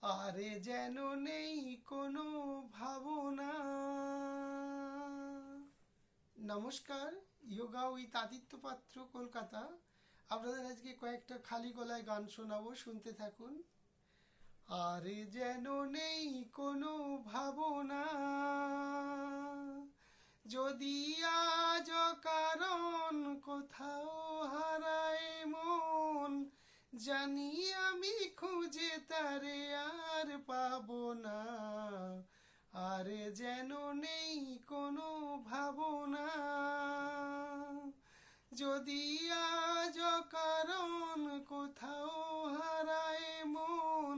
আরে যেন নেই কোনো ভাবনা। নমস্কার, যোগা উইথ আদিত্য পাত্র, কলকাতা। আপনাদের আজকে কয়েকটা খালি গলায় গান শোনাবো, শুনতে থাকুন। আরে যেন নেই কোনো ভাবনা, যদি আজ কারণ কোথাও হারায় মন, জানি আমি খুঁজে তারে আর পাবো না। আরে যেন নেই কোনো ভাবনা, যদি আজ কারণ কোথাও হারায় মন,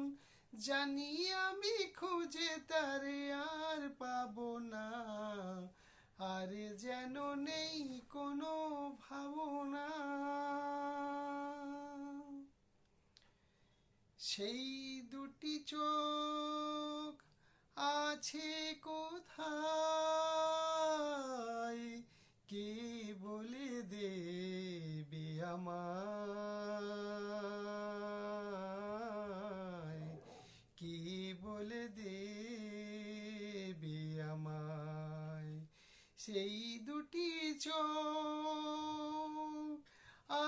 জানি আমি খুঁজে তারে আর পাবো না। আরে যেন নেই কোনো ভাবনা। সেই দুটি চোখ আছে কোথায়, কে বলে দেবে আমায়, কে বলে দেবে আমায়। সেই দুটি চোখ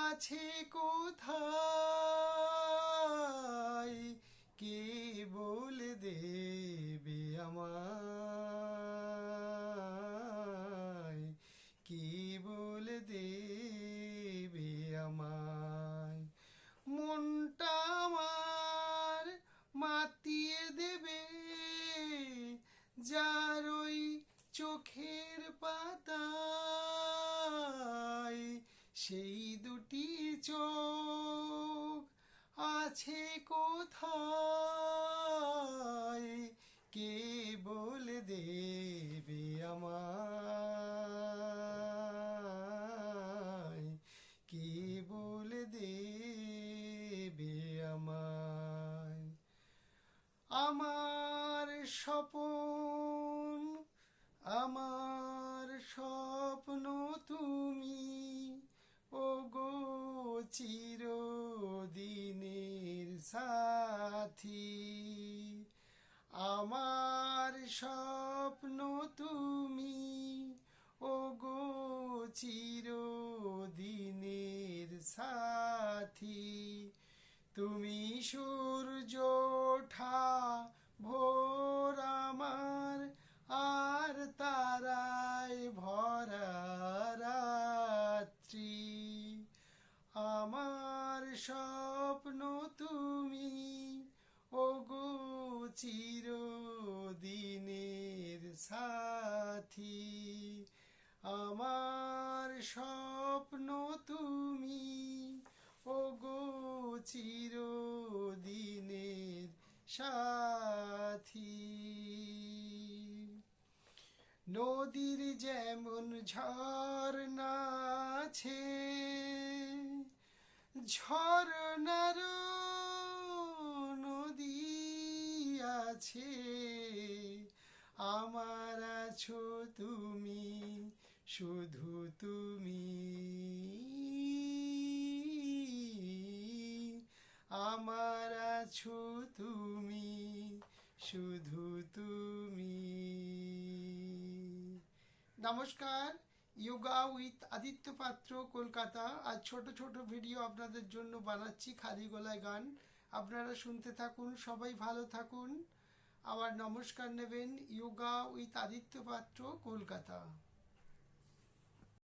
আছে কোথায়, কে বলে দেবে আমায়, কে বলে দেবে আমায়। মনটা আমার মাতিয়ে দেবে যার ওই চোখের পাতায়। সেই দুটি চোখ আছে কোথায়, কে বলে দেবে আমায়, কে বলে দেবে আমায়। আমার স্বপন, আমার স্বপ্ন তুমি, ওগো চিরদিনের সাথী। আমার স্বপ্ন তুমি, ওগো চিরদিনের সাথী। তুমি সূর্য ওঠা ভোর আমার, আর তারায় ভরা রাত্রি। আমার স্বপ্ন তুমি, ওগো চিরদিনের সাথী। আমার স্বপ্ন তুমি, ওগো চিরদিনের সাথী। নদীর যেমন ঝর্ণা আছে, ঝর্ণার নদী আছে, আমার আছো তুমি, শুধু তুমি। আমার আছো তুমি, শুধু তুমি। নমস্কার, যোগা উইথ আদিত্য পাত্র, কলকাতা। আজ ছোট ছোট ভিডিও আপনাদের জন্য বানাচ্ছি, খালি গলায় গান। আপনারা শুনতে থাকুন, সবাই ভালো থাকুন। আমার নমস্কার নেবেন। যোগা উইথ আদিত্য পাত্র, কলকাতা।